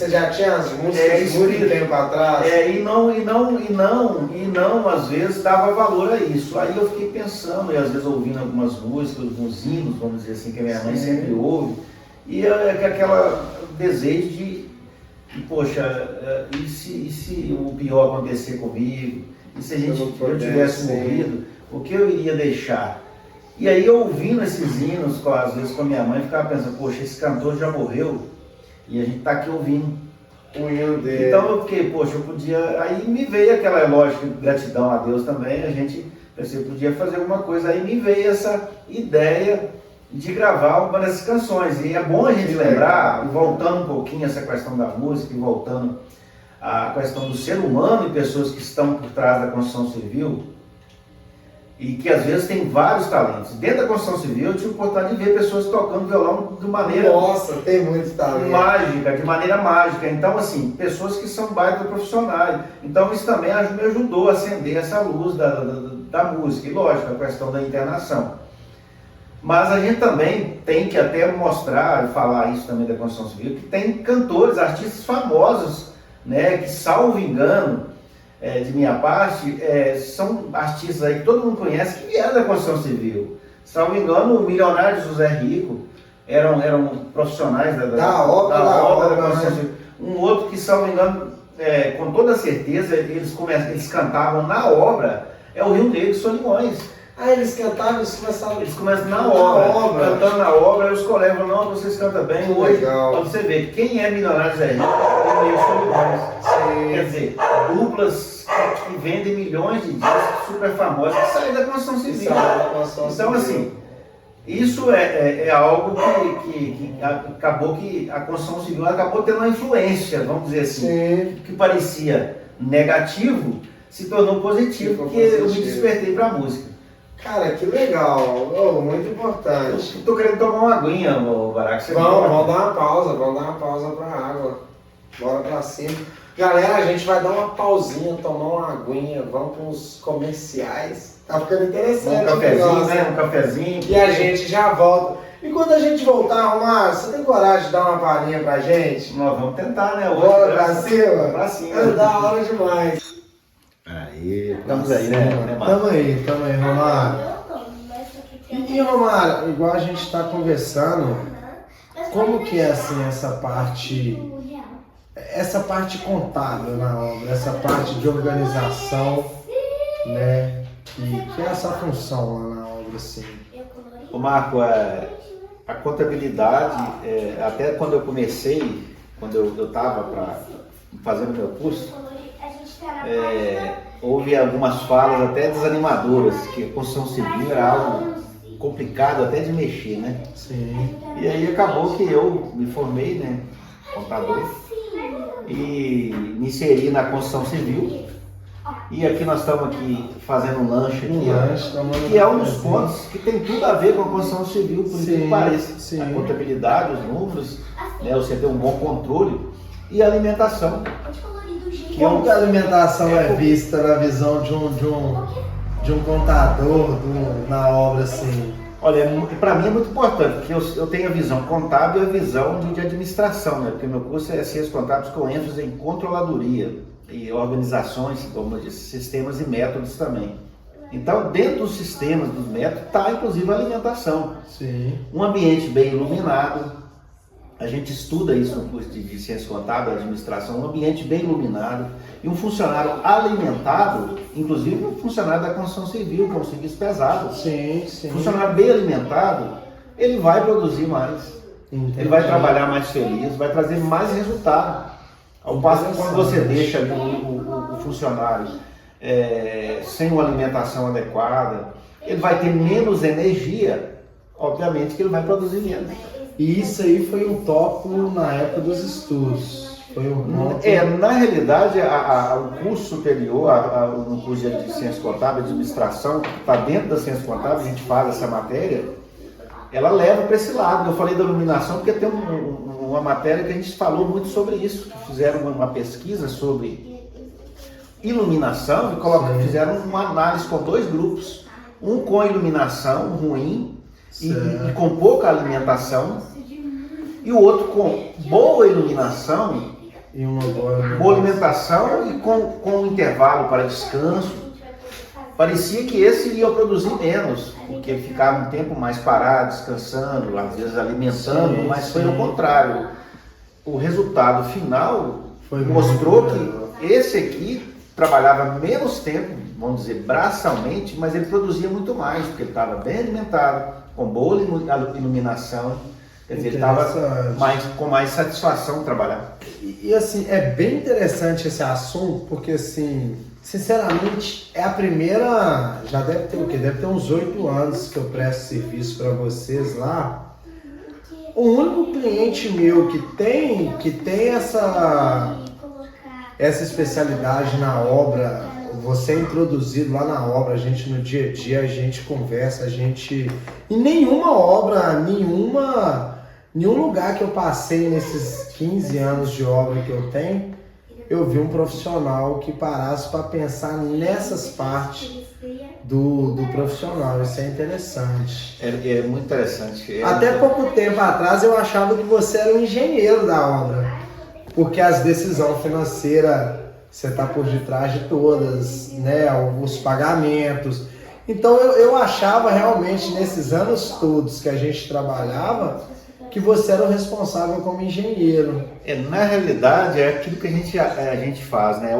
já tinha as músicas muito tempo atrás? E não, às vezes, dava valor a isso. Aí eu fiquei pensando, e às vezes ouvindo algumas músicas, alguns hinos, vamos dizer assim, que a minha mãe sempre ouve, e aquele desejo de, poxa, e se o pior acontecer comigo? E se eu tivesse morrido, o que eu iria deixar? E aí, ouvindo esses hinos, às vezes com a minha mãe, ficava pensando, poxa, esse cantor já morreu, e a gente está aqui ouvindo o hino dele. Então eu fiquei, poxa, eu podia. Aí me veio aquela lógica de gratidão a Deus também, a gente pensei, podia fazer alguma coisa. Aí me veio essa ideia de gravar uma dessas canções. E é bom a gente lembrar, voltando um pouquinho essa questão da música, e voltando à questão do ser humano e pessoas que estão por trás da construção civil, e que às vezes tem vários talentos. Dentro da construção civil eu tive a oportunidade de ver pessoas tocando violão de maneira tem muito talento. De maneira mágica. Então, assim, pessoas que são baita profissionais. Então isso também me ajudou a acender essa luz da música. E lógico, a questão da internação. Mas a gente também tem que até mostrar e falar isso também da construção civil, que tem cantores, artistas famosos, né, que, salvo engano, de minha parte, são artistas aí que todo mundo conhece, que vieram da construção civil. Salvo engano, o milionário José Rico eram profissionais da obra da construção civil. Um outro que, salvo engano, com toda certeza, eles cantavam na obra, é o Rio Negro Solimões. Eles cantavam, eles começam na obra, cantando na obra, e os colegas falam, não, vocês cantam bem que hoje. Legal. Pra você ver, quem é milionário Zé Rico, é o Rio Solimões. Quer dizer, duplas que vendem milhões de discos, super famosas, que saem da construção civil. Então, assim, isso é algo que acabou que a construção civil acabou tendo uma influência, vamos dizer assim, que parecia negativo, se tornou positivo, porque eu me despertei para a música. Cara, que legal, muito importante. Estou querendo tomar uma aguinha, Barack. Vamos dar uma pausa para a água. Bora para cima. Galera, a gente vai dar uma pausinha, tomar uma aguinha, vamos para os comerciais. Tá ficando interessante. Um cafezinho, né? Um cafezinho. E a gente já volta. E quando a gente voltar, Romário, você tem coragem de dar uma palhinha pra gente? Nós vamos tentar, né? Bora pra cima? Pra cima. É da hora demais. Aí, estamos aí, né? Tamo aí, Romário. E Romário, igual a gente tá conversando, como que é assim essa parte contábil na obra, essa parte de organização, né? Que é essa função lá na obra, assim? Ô Marco, a contabilidade, até quando eu comecei, quando eu estava fazendo meu curso, houve algumas falas até desanimadoras, que a construção civil era algo complicado até de mexer, né? Sim. E aí acabou que eu me formei, né, contador, e me inseri na construção civil. E aqui nós estamos aqui fazendo um lanche aqui, que é um dos pontos que tem tudo a ver com a construção civil, por isso que parece. Sim. A contabilidade, os números, né, você ter um bom controle e a alimentação. Como que a alimentação é vista na visão de um contador na obra, assim? Olha, para mim é muito importante, porque eu tenho a visão contábil e a visão de administração, né? Porque meu curso é Ciências Contábeis com ênfase em controladoria. e organizações, como eu disse, sistemas e métodos também. Então, dentro dos sistemas, dos métodos, está inclusive a alimentação. Sim. Um ambiente bem iluminado, a gente estuda isso no curso de Ciência Contábil, Administração, um ambiente bem iluminado e um funcionário alimentado, inclusive um funcionário da construção civil, que é um serviço pesado. Sim, sim. Funcionário bem alimentado, ele vai produzir mais, Entendi. ele vai trabalhar mais feliz, vai trazer mais resultado. Ao passo que quando você deixa ali o funcionário sem uma alimentação adequada, ele vai ter menos energia, obviamente que ele vai produzir menos. E isso aí foi um tópico na época dos estudos. Foi um ponto... Na realidade, o curso superior, no curso de Ciência Contábil, Administração, que está dentro da Ciência Contábil, a gente faz essa matéria, ela leva para esse lado. Eu falei da iluminação porque tem uma matéria que a gente falou muito sobre isso, que fizeram uma pesquisa sobre iluminação e fizeram uma análise com 2 grupos, um com iluminação ruim e com pouca alimentação, e o outro com boa iluminação e uma boa alimentação e com um intervalo para descanso. Parecia que esse ia produzir menos, porque ficava um tempo mais parado, descansando, às vezes alimentando, mas foi o contrário. O resultado final mostrou que esse aqui trabalhava menos tempo, vamos dizer, braçalmente, mas ele produzia muito mais, porque ele estava bem alimentado, com boa iluminação, quer dizer, ele estava com mais satisfação de trabalhar. E assim, é bem interessante esse assunto, porque assim, sinceramente, é a primeira, já deve ter o quê? Deve ter uns 8 anos que eu presto serviço para vocês lá. O único cliente meu que tem essa especialidade na obra, você é introduzido lá na obra, a gente no dia a dia, a gente conversa, a gente... Em nenhuma obra, nenhum lugar que eu passei nesses 15 anos de obra que eu tenho, eu vi um profissional que parasse para pensar nessas partes do profissional. Isso é interessante. É muito interessante. Até pouco tempo atrás eu achava que você era o engenheiro da obra, porque as decisões financeiras você está por detrás de todas, né? Os pagamentos. Então eu achava realmente nesses anos todos que a gente trabalhava que você era o responsável como engenheiro. Na realidade é aquilo que a gente faz, né?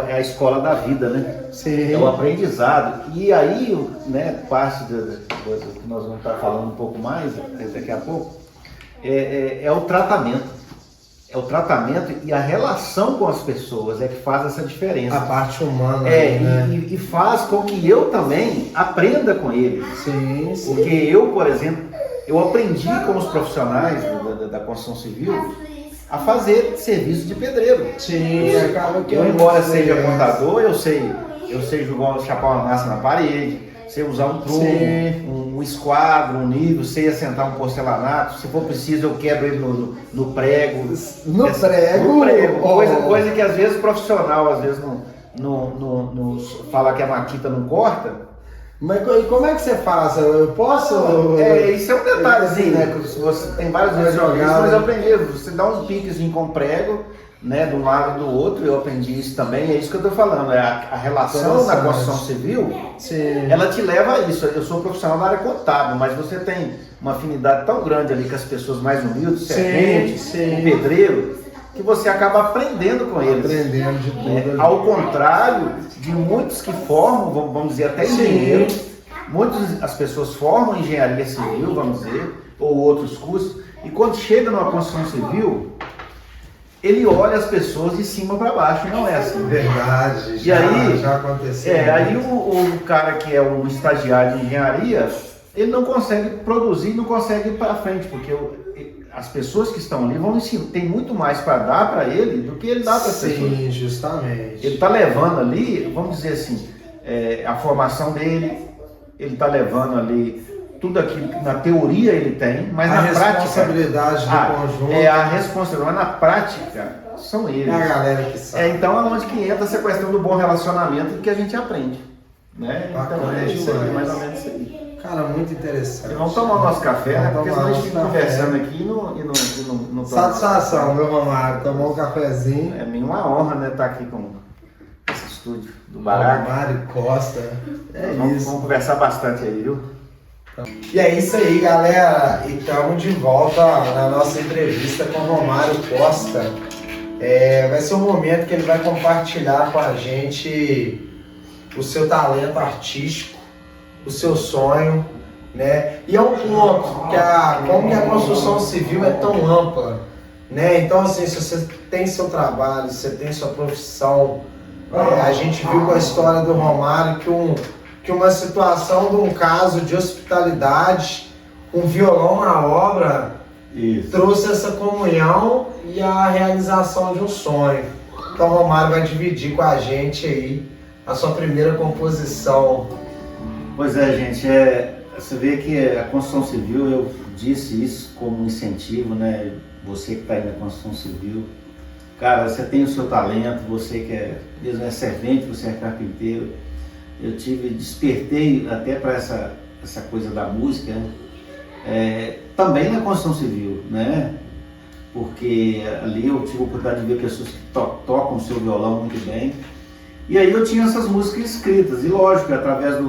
É a escola da vida, né? Sim. É o aprendizado. E aí, né, parte da coisa que nós vamos estar falando um pouco mais daqui a pouco, é o tratamento. É o tratamento e a relação com as pessoas é que faz essa diferença. A parte humana. Né? E faz com que eu também aprenda com eles. Sim, sim. Porque eu, por exemplo, eu aprendi com os profissionais da construção civil a fazer serviço de pedreiro. Sim, acaba que eu, embora seja contador, eu sei jogar chapar uma massa na parede, sei usar um tronco, um esquadro, um nível, sei assentar um porcelanato. Se for preciso, eu quebro ele no prego. No prego? Coisa que às vezes o profissional às vezes não fala que a maquita não corta. Mas como é que você faz? Eu posso? Isso é um detalhezinho, né? Você tem vários vezes mas eu aprendi. Você dá uns piquezinhos com prego, né? De um lado e do outro, eu aprendi isso também. É isso que eu estou falando. A relação na construção civil, ela te leva a isso. Eu sou profissional da área contábil, mas você tem uma afinidade tão grande ali com as pessoas mais humildes, servente, o pedreiro, que você acaba aprendendo com eles. Aprendendo de tudo. Ao contrário de muitos que formam, vamos dizer, até engenheiros, as pessoas formam engenharia civil, vamos dizer, ou outros cursos, e quando chega numa construção civil, ele olha as pessoas de cima para baixo, não é assim. Verdade, já aconteceu. Aí o cara que é um estagiário de engenharia, ele não consegue produzir, não consegue ir para frente, porque as pessoas que estão ali vão ensinar, tem muito mais para dar para ele do que ele dá para as pessoas. Sim, justamente. Ele está levando ali, vamos dizer assim, a formação dele, ele está levando ali tudo aquilo que na teoria ele tem, mas na prática... A responsabilidade do conjunto. A responsabilidade, mas na prática são eles. É a galera que sabe. Então é onde que entra essa questão do bom relacionamento que a gente aprende. Né? Então é isso aí, mais ou menos isso aí. Cara, muito interessante. E vamos tomar o nosso café, né? Porque senão a gente fica conversando aqui e não Satisfação, meu Romário, tomar um cafezinho. É minha uma honra, né, estar aqui com estúdio do Barack. Mário Costa. Vamos conversar bastante aí, viu? E é isso aí, galera. E estamos de volta na nossa entrevista com o Romário Costa. Vai ser um momento que ele vai compartilhar com a gente o seu talento artístico, o seu sonho, né? E é um ponto como que a construção civil é tão ampla, né? Então, assim, se você tem seu trabalho, se você tem sua profissão, a gente viu com a história do Romário que uma situação de um caso de hospitalidade, um violão na obra, trouxe essa comunhão e a realização de um sonho. Então o Romário vai dividir com a gente aí a sua primeira composição. Pois é, gente, você vê que a construção civil, eu disse isso como incentivo, né? Você que está aí na construção civil, cara, você tem o seu talento, você que mesmo é servente, você é carpinteiro. Eu despertei até para essa coisa da música, também na construção civil, né? Porque ali eu tive a oportunidade de ver pessoas que tocam o seu violão muito bem. E aí eu tinha essas músicas escritas, e lógico, através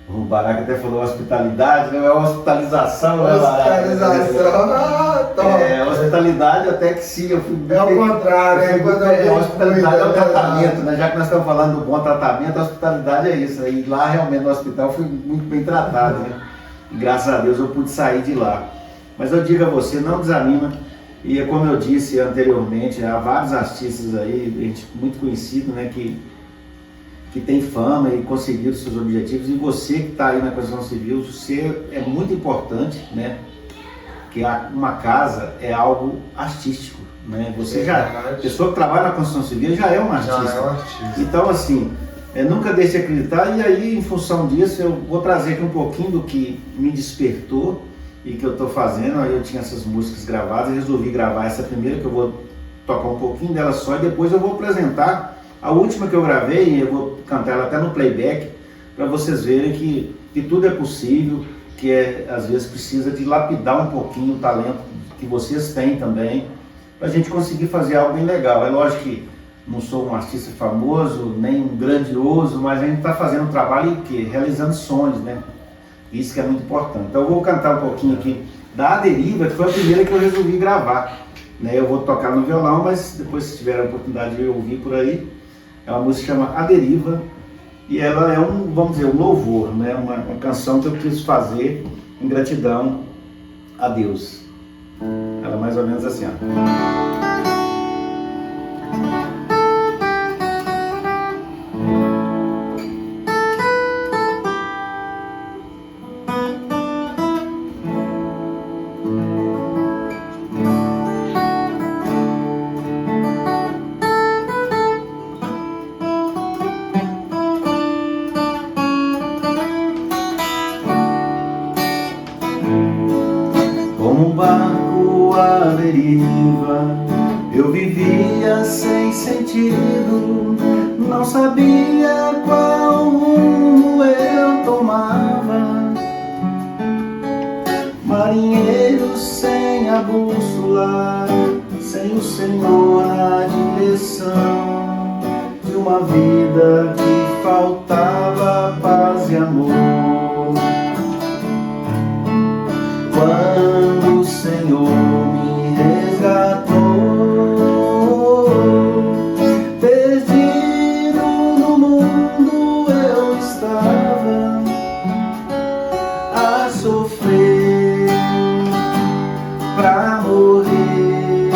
o Barack até falou hospitalidade, né? É hospitalização, né, Barack? Hospitalidade até que sim, eu fui... É o contrário, né? Hospitalidade é o tratamento, né? Já que nós estamos falando do bom tratamento, a hospitalidade é isso. E lá realmente no hospital eu fui muito bem tratado, né? E graças a Deus eu pude sair de lá. Mas eu digo a você, não desanima. E como eu disse anteriormente, há vários artistas aí, gente muito conhecido, né, que tem fama e conseguiram seus objetivos. E você que está aí na construção civil, você é muito importante, né? Porque uma casa é algo artístico, né? Você a pessoa que trabalha na construção civil já é um artista. Então, assim, nunca deixe de acreditar. E aí, em função disso, eu vou trazer aqui um pouquinho do que me despertou e que eu estou fazendo. Aí eu tinha essas músicas gravadas e resolvi gravar essa primeira, que eu vou tocar um pouquinho dela só, e depois eu vou apresentar a última que eu gravei, e eu vou cantar ela até no playback, para vocês verem que tudo é possível, que às vezes precisa de lapidar um pouquinho o talento que vocês têm também, para a gente conseguir fazer algo bem legal. É lógico que não sou um artista famoso, nem um grandioso, mas a gente está fazendo um trabalho realizando sonhos, né? Isso que é muito importante. Então eu vou cantar um pouquinho aqui da A Deriva, que foi a primeira que eu resolvi gravar, né? Eu vou tocar no violão, mas depois, se tiver a oportunidade de ouvir por aí, é uma música que chama A Deriva, e ela é vamos dizer, um louvor, né? Uma canção que eu quis fazer em gratidão a Deus. Ela é mais ou menos assim, ó. Como um barco à deriva, eu vivia sem sentido, não sabia qual rumo eu tomava. Marinheiro sem a bússola, sem o Senhor na direção de uma vida que faltava paz e amor. Quando o Senhor me resgatou, perdido no mundo eu estava a sofrer pra morrer.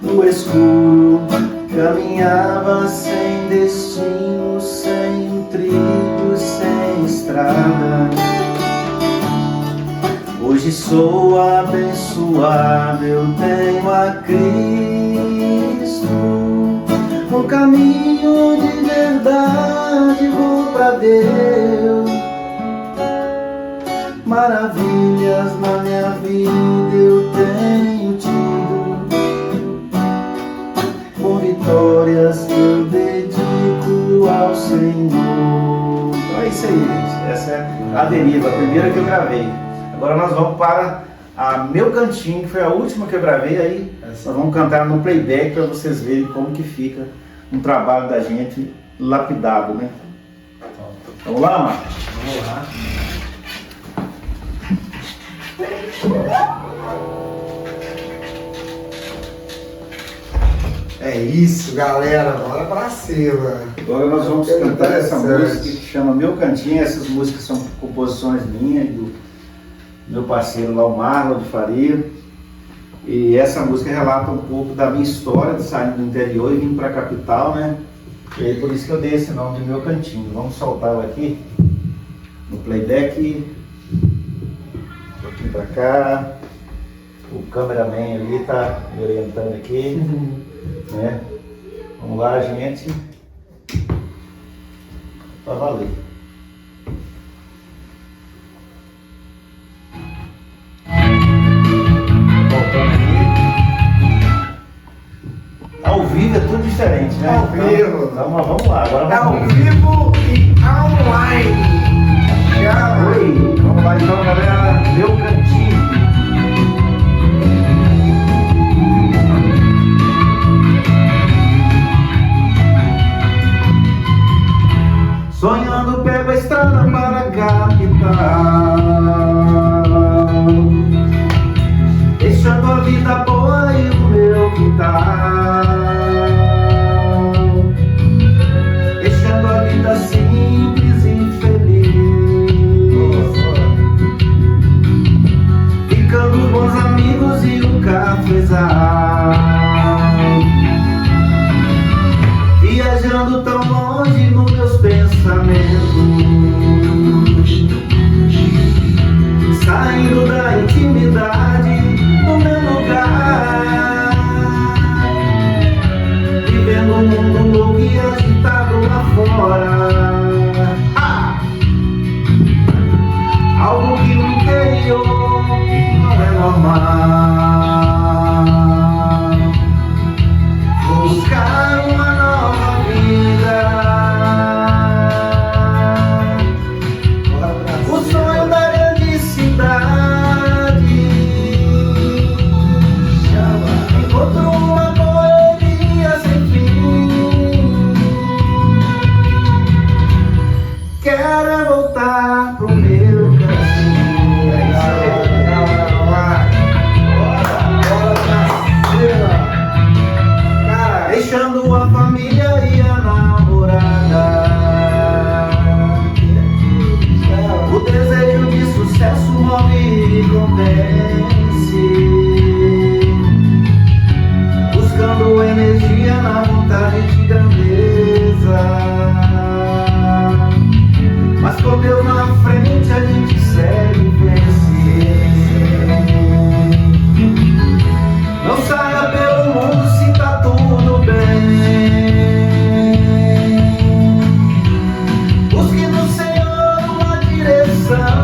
No escuro caminhava sem destino, sem trilho, sem estrada. Hoje sou abençoado, eu tenho a Cristo, um caminho de verdade, vou pra Deus. Maravilhas na minha vida eu tenho tido, com vitórias que eu dedico ao Senhor. Então é isso aí, gente. Essa é A Deriva, a primeira que eu gravei. Agora nós vamos para a Meu Cantinho, que foi a última que eu gravei, aí nós vamos cantar no playback para vocês verem como que fica um trabalho da gente lapidado, né? Vamos lá, Marcos? Vamos lá. É isso, galera. Bora pra cima. Agora nós vamos cantar essa música que chama Meu Cantinho. Essas músicas são composições minhas e do meu parceiro lá, o Marlon de Faria. E essa música relata um pouco da minha história de sair do interior e vir para a capital, né? E aí por isso que eu dei esse nome de Meu Cantinho. Vamos soltar ela aqui no playback. Um pouquinho para cá. O cameraman ali tá me orientando aqui. Né? Vamos lá, gente. Pra valer. Voltando aqui. Ao vivo é tudo diferente, né? Ao vivo. Então, vamos lá. Agora Ao vamos. vivo e online. Chama. Oi, vamos lá então, galera. Meu Cantinho. Sonhando pego a estrada para a capital, deixando a vida boa e o meu quintal, deixando a vida simples e feliz, ficando bons amigos e o cafezal, viajando tão longe nos meus pensamentos, saindo da intimidade do meu lugar, vivendo um mundo louco e agitado lá fora. Algo que no interior não é normal. Buscar uma nova vida. O sonho da grande cidade. Encontro uma boemia sem fim. Quero voltar pro meu cantinho. Deixando a família e a namorada. O desejo de sucesso move e convence, buscando energia na vontade de grandeza. Mas com Deus na frente a gente segue e vence. Não saia pelo mundo se tá tudo bem. Busque no Senhor uma direção.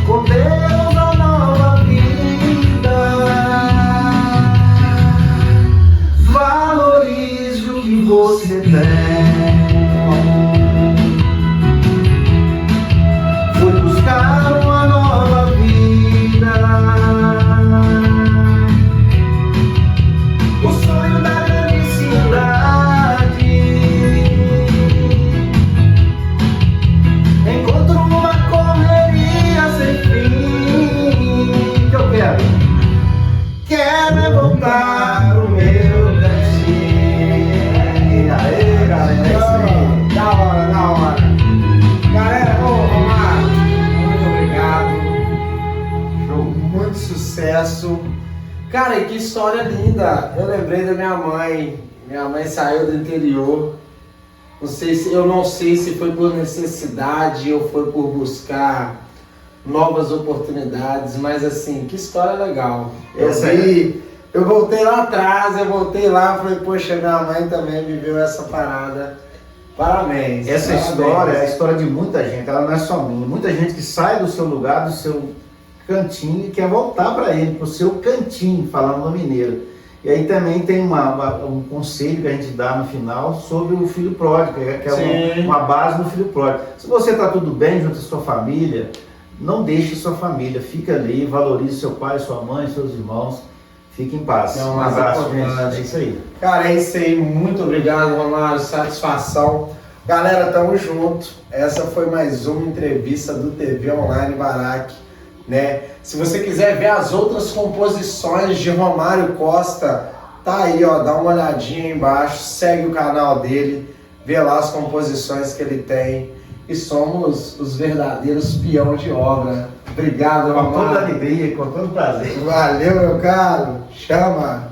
Com Deus a nova vida. Valorize o que você tem. Fui buscar uma nova vida. O sonho da grande cidade. Encontro uma correria sem fim. Que eu quero? Quero é voltar pro meu cantinho. Aê, galera, é isso aí. Da hora, da hora. Galera, vamos lá. Muito obrigado. Show. Muito sucesso. Cara, e que história linda. Eu lembrei da minha mãe. Minha mãe saiu do interior. Eu não sei se foi por necessidade ou foi por buscar novas oportunidades, mas assim, que história legal. Essa Eu voltei lá atrás, eu voltei lá, falei, poxa, minha mãe também viveu essa parada. Parabéns. Essa parabéns. história é a história de muita gente, ela não é só minha. Muita gente que sai do seu lugar, do seu cantinho e quer voltar para ele, para o seu cantinho, falando no mineiro. E aí também tem um conselho que a gente dá no final sobre o filho pródigo, que é uma base no filho pródigo. Se você está tudo bem junto à sua família, não deixe sua família, fica ali, valorize seu pai, sua mãe, seus irmãos, Fique em paz. É o Um mais abraço, importante. gente. É isso aí. Cara, é isso aí. Muito obrigado, Romário. Satisfação. Galera, tamo junto. Essa foi mais uma entrevista do TV Online Barack, né? Se você quiser ver as outras composições de Romário Costa, tá aí, ó. Dá uma olhadinha aí embaixo. Segue o canal dele. Vê lá as composições que ele tem. E somos os verdadeiros peão de obra. Obrigado, Com toda Romário. alegria, com todo prazer. Valeu, meu caro. Chama.